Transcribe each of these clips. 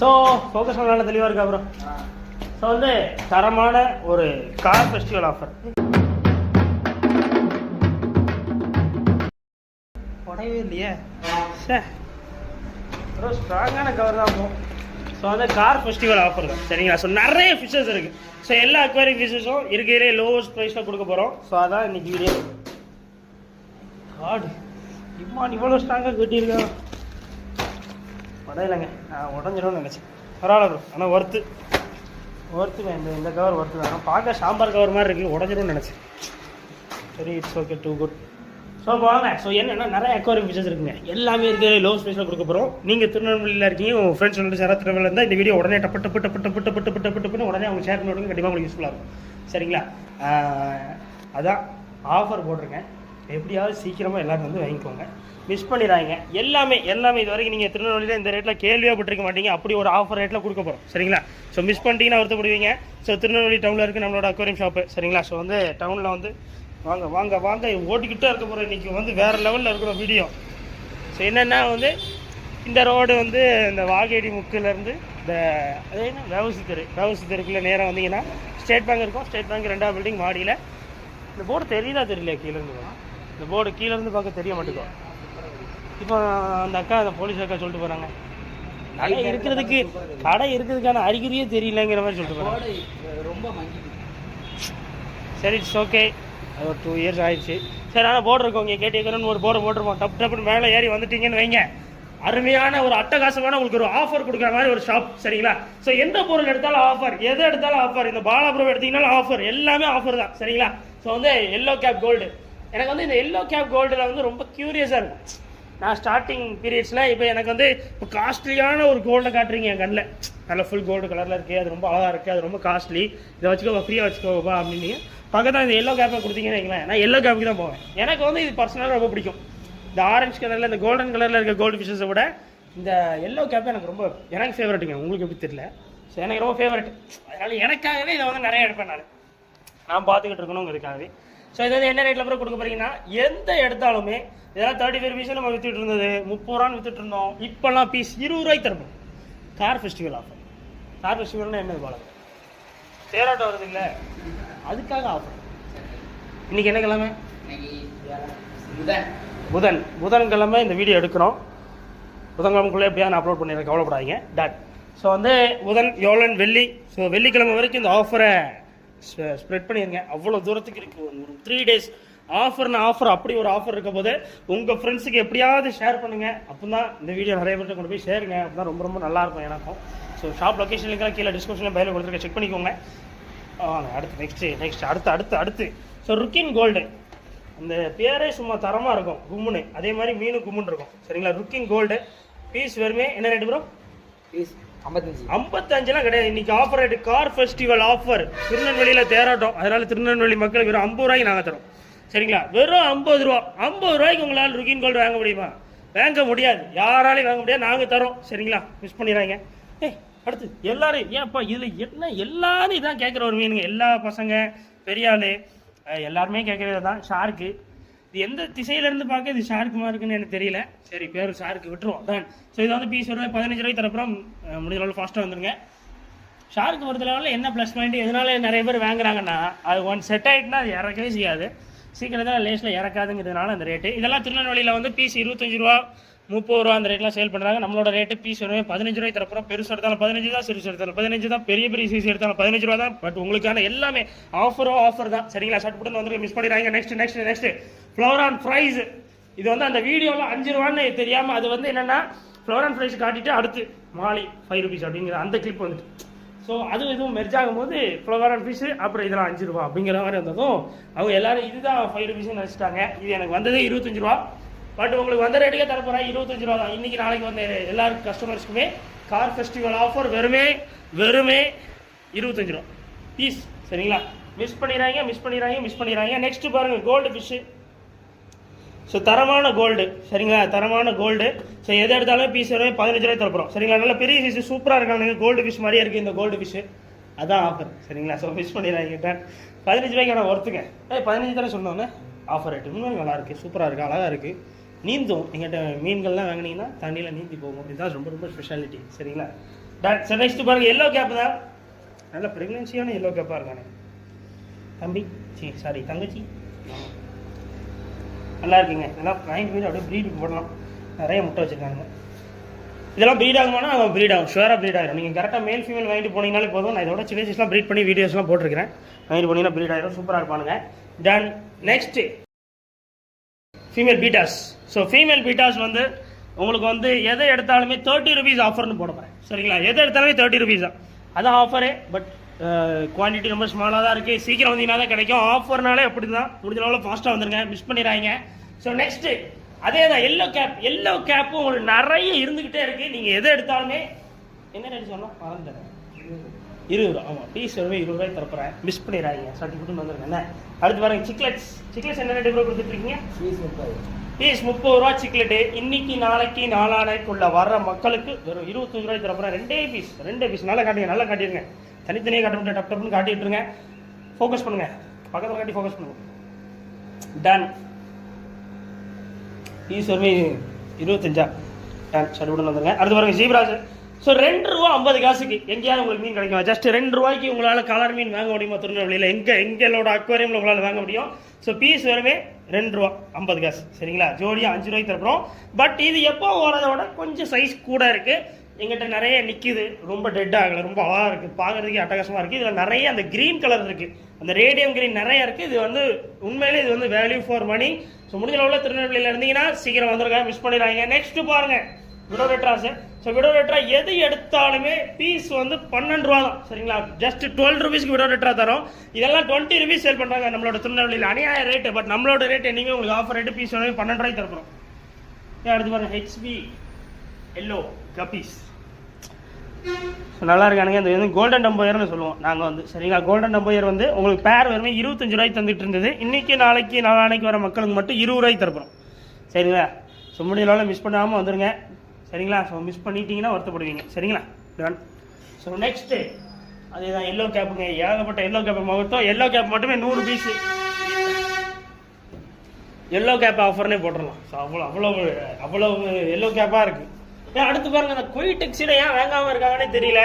So focus நல்லா தெளிவாக இருக்கா ப்ரோ? ஸோ வந்து தரமான ஒரு கார் ஃபெஸ்டிவல் ஆஃபர். உடையவே இல்லையே சார் ப்ரோ, ஸ்ட்ராங்கான கவர் தான் ப்ரோ. ஸோ வந்து கார் ஃபெஸ்டிவல் ஆஃபர் தான் சரிங்களா. ஸோ நிறைய ஃபிஷஸ் இருக்குது. ஸோ எல்லா அக்வாரியம் ஃபிஷஸும் இருக்கிறே லோவஸ்ட் ப்ரைஸில் கொடுக்க போகிறோம். ஸோ அதான் இன்னைக்கு வீடியோ. கார்டு இவ்வளோ ஸ்ட்ராங்காக கட்டியிருக்கேன். உடையலைங்க, நான் உடஞ்சிடும்னு நினச்சேன். பரவாயில்ல ப்ரோ, ஆனால் ஒர்த்துங்க. இந்த கவர் ஒர்த்து தான். ஆனால் பார்க்க சாம்பார் கவர் மாதிரி இருக்குது, உடஞ்சிடும்னு நினச்சேன். சரி, it's okay, too good. So வாங்க. ஸோ என்னென்னா நிறைய அக்வாரியம் ஃபிஷஸ் இருக்குங்க. எல்லாமே இருக்கிற லோ ஸ்பேஸில் கொடுக்க போகிறோம். நீங்கள் திருநெல்வேலியில் இருக்கீங்க, உங்கள் ஃப்ரெண்ட்ஸ் வந்து சேர திருநெல்வேலியில் இருந்தால் இந்த வீடியோ உடனே டப்பு உடனே அவங்க ஷேர் பண்ணுவாங்க. கண்டிப்பாக உங்களுக்கு யூஸ்ஃபுல்லாக இருக்கும் சரிங்களா. அதான் ஆஃபர் போட்டிருக்கேன். எப்படியாவது சீக்கிரமாக எல்லோரும் வந்து வாங்கிக்கோங்க, மிஸ் பண்ணிடுறாங்க. எல்லாமே இது வரைக்கும் நீங்கள் திருநெல்வேலியில் இந்த ரேட்டில் கேள்வியாக பட்டிருக்க மாட்டீங்க. அப்படி ஒரு ஆஃபர் ரேட்டில் கொடுக்க போகிறோம் சரிங்களா. ஸோ மிஸ் பண்ணிட்டீங்கன்னா வருத்தப்படுவீங்க. ஸோ திருநெல்வேலி டவுனில் இருக்குது நம்மளோட அக்வாரியம் ஷாப்பு சரிங்களா. ஸோ வந்து டவுனில் வந்து வாங்க ஓட்டிக்கிட்டே இருக்க போகிறோம். இன்றைக்கி வந்து வேறு லெவலில் இருக்கிற வீடியோ. ஸோ என்னென்னா வந்து இந்த ரோடு வந்து இந்த வாகேடி முக்கிலேருந்து இந்த அது என்ன வேவசி தெருக்குள்ளே நேராக வந்தீங்கன்னா ஸ்டேட் பேங்க் இருக்கும். ஸ்டேட் பேங்க் 2வது பில்டிங் மாடியில். இந்த போர்டு தெரியல கீழேருந்து. இந்த போர்டு கீழேருந்து பார்க்க தெரிய மாட்டேங்கும். இப்போ அந்த அந்த போலீஸ் அக்கா சொல்லிட்டு போகிறாங்க, கடை இருக்கிறதுக்கான அறிகுறியே தெரியலங்கிற மாதிரி சொல்லிட்டு போகிறாங்க. ரொம்ப சரி, இட்ஸ் ஓகே. அது ஒரு 2 இயர்ஸ் ஆயிடுச்சு. சரி, ஆனால் போர்டு இருக்கோங்க கேட்டிருக்கணும்னு ஒரு போர்டு போட்டுருவோம். டப்புன்னு மேலே ஏறி வந்துட்டீங்கன்னு வைங்க, அருமையான ஒரு அட்டகாசமான உங்களுக்கு ஒரு ஆஃபர் கொடுக்குற மாதிரி ஒரு ஷாப் சரிங்களா. ஸோ எந்த பொருள் எடுத்தாலும் ஆஃபர், எது எடுத்தாலும் ஆஃபர். இந்த பாலாபுரம் எடுத்தீங்கன்னாலும் ஆஃபர், எல்லாமே ஆஃபர் தான் சரிங்களா. ஸோ வந்து எல்லோ கேப் கோல்டு, எனக்கு வந்து இந்த எல்லோ கேப் கோல்டில் வந்து ரொம்ப க்யூரியஸாக இருக்கும். நான் ஸ்டார்டிங் பீரியட்ஸில் இப்போ எனக்கு வந்து இப்போ காஸ்ட்லியான ஒரு கோல்டை காட்டுறீங்க என் கண்ணில். நல்ல ஃபுல் கோல்டு கலரில் இருக்குது, அது ரொம்ப அழகாக இருக்குது, அது ரொம்ப காஸ்ட்லி, இதை வச்சுக்கோ ஃப்ரீயாக வச்சுக்கோப்பா அப்படின்னு பக்கத்தில் இந்த எல்லோ கேப்பை கொடுத்தீங்கன்னு வைங்களேன், நான் எல்லோ கேப்புக்கு தான் போவேன். எனக்கு வந்து இது பர்சனலாக ரொம்ப பிடிக்கும். இந்த ஆரஞ்சு கலரில் இந்த கோல்டன் கலரில் இருக்க கோல்டு ஃபிஷஸை விட இந்த எல்லோ கேப்பை எனக்கு ஃபேவரட்டுங்க. உங்களுக்கு எப்படி தெரியல, ஸோ எனக்கு ரொம்ப ஃபேவரட். அதனால் எனக்காகவே இதை வந்து நிறைய எடுப்பேன். நான் பார்த்துக்கிட்டு இருக்கணுங்கிறதுக்காகவே. ஸோ இது வந்து என்ன ரேட்டில் அப்புறம் கொடுக்க போகிறீங்கன்னா, எந்த எடுத்தாலுமே இதெல்லாம் 35 பீஸில் நம்ம விற்றுட்டு இருந்தது 30 ரூபான்னு விற்றுட்டு இருந்தோம். இப்போல்லாம் பீஸ் 20 ரூபாய்க்கு தரணும். Car festival offer. கார் ஃபெஸ்டிவல்னால் என்னது பாலம் தேராட்டம் வருது இல்லை, அதுக்காக ஆஃபர். இன்றைக்கி என்ன கிழமை? புதன்கிழமை இந்த வீடியோ எடுக்கிறோம். புதன்கிழமைக்குள்ளே எப்படியா நான் அப்லோட் பண்ணிடுறேன், கவலைப்படாதீங்க. டன். ஸோ வந்து புதன், வியாழன், வெள்ளி, ஸோ வெள்ளிக்கிழமை வரைக்கும் இந்த ஆஃபரை ஸ்ப்ரெட் பண்ணிடுங்க. அவ்வளோ தூரத்துக்கு இருக்குது. ஒரு 3 டேஸ் ஆஃபர்னு ஆஃபர், அப்படி ஒரு ஆஃபர் இருக்க போது உங்கள் ஃப்ரெண்ட்ஸுக்கு எப்படியாவது ஷேர் பண்ணுங்கள். அப்போ தான் இந்த வீடியோ நிறைய பேர்கிட்ட கொண்டு போய் ஷேருங்க. அப்போ தான் ரொம்ப நல்லாயிருக்கும் எனக்கும். ஸோ ஷாப் லொக்கேஷன் லிங்க்லாம் கீழே டிஸ்கிரிப்ஷனில் பயில கொடுத்துருக்க, செக் பண்ணிக்கோங்க. அடுத்து நெக்ஸ்ட் அடுத்து ஸோ ருக்கின் கோல்டு. அந்த பேரே சும்மா தரமாக இருக்கும், கும்முன்னு. அதே மாதிரி மீனு கும்முன்னு இருக்கும் சரிங்களா. ருக்கின் கோல்டு பீஸ் வெறுமே என்ன ரேட்டு ப்ரோ? பீஸ் 55 கிடையாது. இன்னைக்கு offer rate, car festival offer. திருநெல்வேலியில் தேராட்டம், அதனால திருநெல்வேலி மக்களுக்கு வெறும் 50 ரூபாய்க்கு நாங்கள் தரோம் சரிங்களா. வெறும் 50 ரூபா. 50 ரூபாய்க்கு உங்களால் ருக்கின் கோல்டு வாங்க முடியுமா? வாங்க முடியாது, யாராலையும் வாங்க முடியாது. நாங்கள் தரோம் சரிங்களா. மிஸ் பண்ணிடுறாங்க. அடுத்து எல்லாரும் ஏன்ப்பா இதில் என்ன எல்லாரும் இதான் கேட்குற ஒரு மீனுங்க. எல்லா பசங்க பெரிய ஆள் எல்லாருமே கேட்குறது தான் ஷார்க்கு. இது எந்த திசையிலேருந்து பார்க்க இது ஷார்க்குமா இருக்குன்னு எனக்கு தெரியல. சரி, பேர் ஷார்க்கு விட்டுருவோம். டன். ஸோ இது வந்து பீஸ் வருது 15 ரூபாய்க்கு தரப்புறம் முடிஞ்ச அளவு ஃபாஸ்ட்டாக வந்துடுங்க. ஷார்க்கு பொறுத்தளவில் என்ன ப்ளஸ் பாயிண்ட், எதனால நிறைய பேர் வாங்குறாங்கன்னா, அது ஒன் செட் ஆகிட்டுனா அது இறக்கவே செய்யாது. சீக்கிரத்தில் லேஸில் இறக்காதுங்கிறதுனால அந்த ரேட்டு. இதெல்லாம் திருநெல்வேலியில் வந்து பீஸ் 25 ரூபா 30 ரூபா அந்த ரேட்லாம் சேல் பண்ணுறாங்க. நம்மளோட ரேட்டு பீஸ் வருவே 15 ரூபாய்க்கு தரப்புறம். பெருசு எடுத்தாலும் 15 தான், சிறுசு எடுத்தாலும் 15 தான், பெரிய சீஸ் எடுத்தாலும் 15 ரூபா தான். பட் உங்களுக்கான எல்லாமே ஆஃபர் தான் சரிங்களா. ஷார்ட் புட்டு வந்து மிஸ் பண்ணிடுறாங்க. நெக்ஸ்ட் ஃப்ளோரான் ஃப்ரைஸ். இது வந்து அந்த வீடியோவில் 5 ரூபான்னு தெரியாமல் அது வந்து என்னென்னா ஃப்ளோரான் ஃப்ரைஸ் காட்டிட்டு அடுத்து மாலி 5 rupees அப்படிங்கிற அந்த கிளிப் வந்துட்டு. ஸோ இதுவும் மெர்ஜ் ஆகும்போது ஃப்ளோரான் ஃபிஷ் அப்புறம் இதெல்லாம் 5 ரூபா அப்படிங்கிற மாதிரி வந்ததும் அவங்க எல்லாரும் இதுதான் 5 rupees நினச்சிட்டாங்க. இது எனக்கு வந்ததே 25 ரூபா. பட் உங்களுக்கு வந்த ரேட்டுக்கே தரப்போகிறேன் 25 ரூபா தான். இன்றைக்கி நாளைக்கு வந்து எல்லாரும் கஸ்டமர்ஸ்க்குமே கார் ஃபெஸ்டிவல் ஆஃபர் வெறுமே 25 ரூபா பீஸ் சரிங்களா. மிஸ் பண்ணிடுறாங்க. நெக்ஸ்ட்டு பாருங்கள், கோல்டு ஃபிஷ்ஷு. ஸோ தரமான கோல்டு சரிங்களா, தரமான கோல்டு. ஸோ எது எடுத்தாலும் பீஸ் வரையே 15 ரூபாய் தரப்போம் சரிங்களா. நல்ல பெரிய ஃபிஷ் சூப்பராக இருக்காங்க. கோல்டு ஃபிஷ் மாதிரியே இருக்குது இந்த கோல்டு ஃபிஷ்ஷு. அதான் ஆஃபர் சரிங்களா. ஸோ மிஸ் பண்ணிடுறாங்க. 15 ரூபாய்க்கு நான் ஒருத்துங்க 15 தானே சொன்னோன்னே ஆஃபர் ரேட்டு. இன்னும் நல்லா இருக்குது, சூப்பராக இருக்குது, அழகாக இருக்குது. நீந்தும் எங்கிட்ட மீன்கள்லாம் வாங்கினீங்கன்னா தண்ணியில் நீந்தி போகும். இதுதான் ரொம்ப ஸ்பெஷாலிட்டி சரிங்களா. டன். ஸோ நெக்ஸ்ட் பாருங்கள் எல்லோ கேப் தான், நல்ல ப்ரெக்னென்சியான எல்லோ கேப்பாக இருக்கானே தம்பி, சாரி தங்கச்சி, நல்லா இருக்குங்க. இதெல்லாம் வாங்கிட்டு போய் அப்படியே ப்ரீடுக்கு போடலாம், நிறைய முட்டை வச்சுருக்காங்க. இதெல்லாம் ப்ரீட் ஆகுமானா அவன் ப்ரீட் ஆகும், ஷுவராக ப்ரீட் ஆகிடும். நீங்கள் கரெக்டாக மேல் ஃபீமேல் வாங்கிட்டு போனீங்கனாலே போதும். நான் இதோட சின்னஸ்லாம் ப்ரீட் பண்ணி வீடியோஸ்லாம் போட்டிருக்கிறேன், வாங்கிட்டு போனீங்கன்னா ப்ரீட் ஆகிடும், சூப்பராக இருப்பானுங்க. Done. Next female bettas. So female bettas வந்து உங்களுக்கு வந்து எதை எடுத்தாலுமே 30 rupees ஆஃபர்னு போட போகிறேன், சரிங்களா? எதை எடுத்தாலுமே 30 rupees தான், அதான் ஆஃபரு. பட் குவான்டிட்டி ரொம்ப ஸ்மாலாக தான் இருக்குது, சீக்கிரம் வந்தீங்கன்னா தான் கிடைக்கும். ஆஃபர்னாலே அப்படி தான், முடிஞ்ச அளவில் ஃபாஸ்ட்டாக வந்துருங்க, மிஸ் பண்ணிடுறாங்க. ஸோ நெக்ஸ்ட்டு அதே தான் எல்லோ கேப். எல்லோ கேப்பும் உங்களுக்கு நிறைய இருந்துக்கிட்டே இருக்குது. நீங்கள் எதை எடுத்தாலுமே என்ன ரேட்டு சொன்னால் மறந்துடுறேன், 20 ரூபா. ஆமாம், பீஸ் வந்து 20 ரூபாய் தரப்போகிறேன், மிஸ் பண்ணிடுறாங்க. சர்டிஃபிகேட் வந்துருங்க. என்ன அடுத்து பாருங்க சிக்லெட்ஸ். சிக்லெட்ஸ் என்ன ரேட்டு கொடுத்துட்ருக்கீங்க? பீஸ் 30 ரூபா சிக்லெட்டு. இன்னைக்கு நாளைக்கு நாளானைக்குள்ள வர்ற மக்களுக்கு வெறும் 25 ரூபாய் தரப்போகிறேன். ரெண்டே பீஸ். நல்லா காட்டுங்க, நல்லா காட்டிடுங்க. தனித்தனியாக காட்ட முடியாது, டப் டப்னு காட்டிட்டுருங்க. ஃபோக்கஸ் பண்ணுங்கள், பக்கத்தில் காட்டி ஃபோக்கஸ் பண்ணுங்க. டன். பீஸ் வந்து 25. டன். சடுபுடன் வந்துருங்க. அடுத்து பாருங்க ஜீப்ராஸ். ஸோ 2 ரூபா 50 காசுக்கு எங்கேயாவது உங்களுக்கு மீன் கிடைக்கும். ஜஸ்ட் 2 ரூபாய்க்கு உங்களால் கலர் மீன் வாங்க முடியுமா திருநெல்வேலியில்? எங்களோட அக்வாரியமில் உங்களால் வாங்க முடியும். ஸோ பீஸ் வருமே 2 ரூபா 50 காசு, சரிங்களா? ஜோடியாக 5 ரூபாய்க்கு தரப்போம். பட் இது எப்போ ஓடுறதோட கொஞ்சம் சைஸ் கூட இருக்குது. எங்கிட்ட நிறைய நிற்கிது, ரொம்ப டெட் ஆகலை, ரொம்ப அழகாக இருக்குது, பார்க்குறதுக்கு அட்டகாசமாக இருக்குது. இதில் நிறைய அந்த க்ரீன் கலர் இருக்குது, அந்த ரேடியம் க்ரீன் நிறைய இருக்குது. இது வந்து உண்மையிலே இது வந்து வேல்யூ ஃபார் மணி. ஸோ முடிஞ்ச அளவில் திருநெல்வேலியில் இருந்தீங்கன்னா சீக்கிரம் வந்துருக்காங்க, மிஸ் பண்ணிடுறாங்க. நெக்ஸ்ட் பாருங்கள் விடோரெட்ராஸ். ஸோ விடோரெட்ரா எது எடுத்தாலுமே பீஸ் வந்து 12 ரூபா தான், சரிங்களா? ஜஸ்ட் 12 rupeesக்கு விடோரெட்ரா தரோம். இதெல்லாம் 20 rupees சேல் பண்ணுறாங்க நம்மளோட திருநெல்வேலியில், அநியாய ரேட்டு. பட் நம்மளோட ரேட் என்னைக்குமே உங்களுக்கு ஆஃபர் ரேட்டு, பீஸ் வந்து 12 ரூபாய்க்கு தரப்போம். அடுத்து பாருங்க ஹெச்பி எல்லோ கப்பீஸ். நல்லா இருக்கானுங்க. இந்த வந்து கோல்டன் டம்போயர்னு சொல்லுவோம் நாங்கள் வந்து, சரிங்களா? கோல்டன் டம்போயர் வந்து உங்களுக்கு பேர் வருமே 25 ரூபாய்க்கு தந்துட்டு இருந்தது. இன்றைக்கி நாளைக்கு நாளானைக்கு வர மக்களுக்கு மட்டும் 20 ரூபாய்க்கு தரப்போம், சரிங்களா? ஸோ முடியலால் மிஸ் பண்ணாமல் வந்துடுங்க, சரிங்களா? ஸோ மிஸ் பண்ணிட்டீங்கன்னா வருத்தப்படுவீங்க, சரிங்களா? டன். ஸோ நெக்ஸ்ட்டு அதே தான் எல்லோ கேப்புங்க. ஏகப்பட்ட எல்லோ கேப் மொத்தம் எல்லோ கேப் மட்டுமே 100 பீஸு எல்லோ கேப் ஆஃபர்னே போட்டுடலாம். ஸோ அவ்வளோ எல்லோ கேப்பாக இருக்குது. அடுத்து பாருங்க அந்த கொய் டெக்ஸிடோ ஏன் வாங்காமல் இருக்காங்கன்னே தெரியல.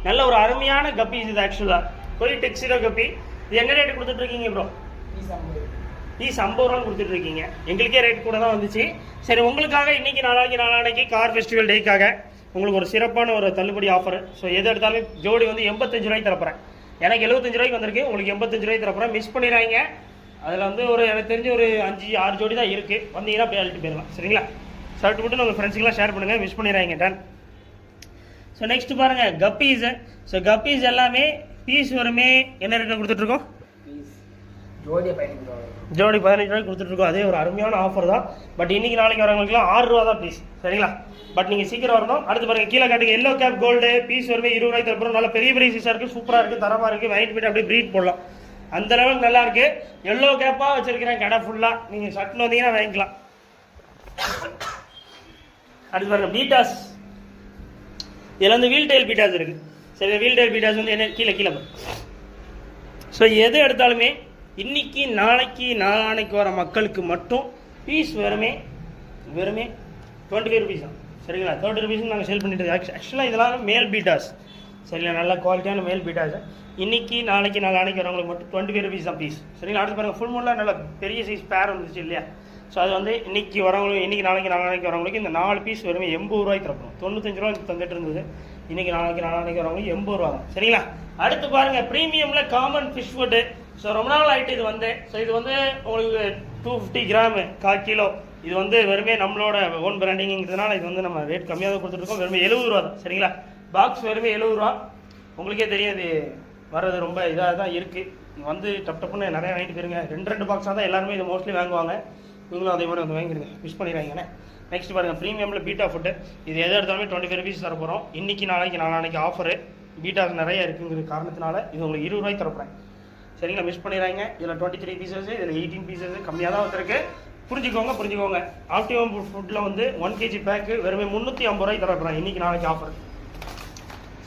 நல்ல ஒரு அருமையான கப்பீஸ் இது. ஆக்சுவலாக கொய் டெக்ஸிடோ கப்பி. இது என்ன ரேட்டு கொடுத்துட்ருக்கீங்க ப்ரோ? பீஸ் 50 ரூபான்னு கொடுத்துட்ருக்கீங்க. எங்களுக்கே ரேட் கூட தான் வந்துச்சு. சரி, உங்களுக்காக இன்னைக்கு நாளானைக்கு கார் ஃபெஸ்டிவல் டேக்காக உங்களுக்கு ஒரு சிறப்பான ஒரு தள்ளுபடி ஆஃபர். ஸோ எது எடுத்தாலும் ஜோடி வந்து 85 ரூபாய்க்கு தரப்போகிறேன். எனக்கு 75 ரூபாய்க்கு வந்திருக்கு, உங்களுக்கு 85 ரூபாய்க்கு தரப்போகிறேன். மிஸ் பண்ணிடுறாங்க. அதில் வந்து ஒரு எனக்கு தெரிஞ்சு ஒரு 5-6 ஜோடி தான் இருக்குது. வந்தீங்கன்னா போய் அழிட்டு போயிடலாம், சரிங்களா? ஷர்ட் மட்டும் உங்கள் ஃப்ரெண்ட்ஸுக்கெல்லாம் ஷேர் பண்ணுங்கள், மிஸ் பண்ணிடுறாங்க. டன். ஸோ நெக்ஸ்ட் பாருங்கள் கப்பீஸு. ஸோ கப்பீஸ் எல்லாமே பீஸ் வருமே என்ன ரேட்டில் கொடுத்துட்ருக்கோம்? ஜோடி 15 ரூபாய்க்கு கொடுத்துட்ருக்கோம். அதே ஒரு அருமையான ஆஃபர் தான். பட் இன்றைக்கி நாளைக்கு வரவங்களுக்குலாம் 6 ரூபா தான் பீஸ், சரிங்களா? பட் நீங்கள் சீக்கிரம் வரணும். அடுத்து பாருங்கள் கீழே காட்டுங்க எல்லோ கேப் கோல்டு. பீஸ் வருமே 20 ரூபாய்க்கு தரப்போம். நல்லா பெரிய சைஸாக இருக்குது, சூப்பராக இருக்குது, தரமாக இருக்குது. வாங்கிட்டு போய்ட்டு அப்படியே ப்ரீட் போடலாம், அந்த லெவலுக்கு நல்லா இருக்குது. எல்லோ கேப்பாக வச்சுருக்கிறேன் கடை ஃபுல்லாக. நீங்கள் சட்டுன்னு வந்தீங்கன்னா வாங்கிக்கலாம். அடுத்து பாருங்க பீட்டாஸ். இதில் வந்து வீல் டைல் பீட்டாஸ் இருக்குது, சரி? வீல் டைல் பீட்டாஸ் வந்து என்ன கீழே. ஸோ எது எடுத்தாலுமே இன்னைக்கு நாளைக்கு நாளானைக்கு வர மக்களுக்கு மட்டும் பீஸ் வெறுமே 25 rupees தான், சரிங்களா? 30 rupees நாங்கள் சேல் பண்ணிட்டு. ஆக்சுவலாக இதெல்லாம் மேல் பீட்டாஸ், சரிங்களா? நல்ல குவாலிட்டியான மேல் பீட்டாஸ். இன்னைக்கு நாளைக்கு நாளானைக்கு வரவங்களுக்கு மட்டும் 25 rupees தான் பீஸ், சரிங்களா? அடுத்து பாருங்கள் ஃபுல் மூணில் நல்ல பெரிய சைஸ் பேர் வந்துச்சு இல்லையா? ஸோ அது வந்து இன்னைக்கு வரவங்களுக்கு, இன்னைக்கு நாளைக்கு வரவங்களுக்கு இந்த 4 பீஸ் வெறுமே 80 ரூபாய்க்கு தரப்போம். 95 ரூபாய்க்கு தந்துட்டு இருந்தது. இன்னைக்கு நாளைக்கு வரவங்களுக்கு 80 ரூபா தான், சரிங்களா? அடுத்து பாருங்க ப்ரீமியமில் காமன் ஃபிஷ் ஃபுட்டு. ஸோ ரொம்ப நாள் ஆகிட்டு இது வந்து. ஸோ இது வந்து உங்களுக்கு 250 கிராமு 1/4 கிலோ. இது வந்து வெறுமே நம்மளோட ஓன் பிராண்டிங்கிறதுனால இது வந்து நம்ம ரேட் கம்மியாக தான் கொடுத்துருக்கோம். வெறுமே 70 ரூபா தான், சரிங்களா? பாக்ஸ் வெறுமே 70 ரூபா. உங்களுக்கே தெரியும் இது வர்றது ரொம்ப இதாக தான் இருக்குது. வந்து டப்புன்னு நிறையா வாங்கிட்டு போயிருங்க. 2 பாக்ஸாக தான் எல்லாருமே இது மோஸ்ட்லி வாங்குவாங்க. நீங்களும் அதே மாதிரி வந்து வாங்கிடுங்க, மிஸ் பண்ணிடுறாங்கண்ணே. நெக்ஸ்ட் பாருங்கள் ப்ரீமியமில் பீட்டா ஃபுட்டு. இது எது எடுத்தாலுமே 25 rupees தர போகிறோம். இன்னைக்கு நாளைக்கு ஆஃபரு. பீட்டாஸ் நிறைய இருக்குங்கிற காரணத்தினால இது உங்களுக்கு 20 ரூபாய்க்கு தரப்போகிறேன், சரிங்களா? மிஸ் பண்ணிடுறாங்க. இதில் 23 பீசஸ், இதில் 18 பீசஸ், கம்மியாக தான் வந்துருக்கு. புரிஞ்சுக்கோங்க. ஆப்டிமம் ஃபுட்டில் வந்து 1 kg பேக்கு வெறுமே 350 ரூபாய்க்கு தரப்போகிறேன். இன்னைக்கு நாளைக்கு ஆஃபர்.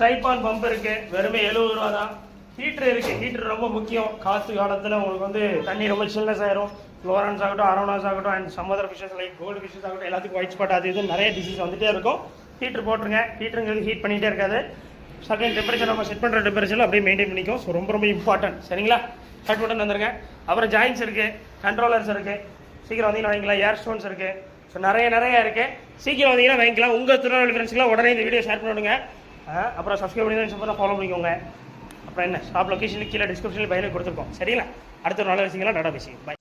சைபான் பம்ப் இருக்குது, வெறுமே 70 ரூபா தான். ஹீட்ரு இருக்குது. ஹீட்ரு ரொம்ப முக்கியம். காற்று காலத்தில் உங்களுக்கு வந்து தண்ணி ரொம்ப சில்னஸ் ஆயிரும். ஃப்ளோரன்ஸ் ஆகட்டும், அரோனாஸ் ஆகட்டும், and some other fishes like gold fishes ஆகட்டும், எல்லாத்துக்கும் ஒயிட் ஸ்பாட் அது இது நிறைய டிசீஸ் வந்துட்டே இருக்கும். ஹீட்டர் போட்டுருங்க. ஹீட்டருங்கிறது ஹீட் பண்ணிகிட்டே இருக்காது, சர்டன் டெம்பரேச்சர் நம்ம செட் பண்ணுற டெம்பரேச்சரில் அப்படியே மெயின்டைன் பண்ணிக்கும். ஸோ ரொம்ப ரொம்ப இம்பார்ட்டன்ட். சரிங்களா? ஸ்டார்ட் பண்ணிட்டு வந்துருங்க. அப்புறம் ஜாயின்ஸ் இருக்குது, கண்ட்ரோலர்ஸ் இருக்குது. சீக்கிரம் வந்தீங்கன்னா வாங்கிக்கலாம். ஏர் ஸ்டோன்ஸ் இருக்குது. ஸோ நிறைய இருக்குது. சீக்கிரம் வந்தீங்கன்னா வாங்கிக்கலாம். உங்கள் திருநெல்வேலி ஃப்ரெண்ட்ஸ்க்குலாம் உடனே இந்த வீடியோ ஷேர் பண்ணிவிடுங்க. அப்புறம் சப்ஸ்கிரைப் பண்ணி ஃபாலோ பண்ணிக்கோங்க. அப்புறம் என்ன ஷாப் லொக்கேஷன் கீழே டிஸ்கிரிப்ஷனில் பையனுக்கு கொடுத்துருக்கோம். சரிங்களா? அடுத்த ஒரு நல்ல விஷயங்களா டாடா பேசிங்க. பை.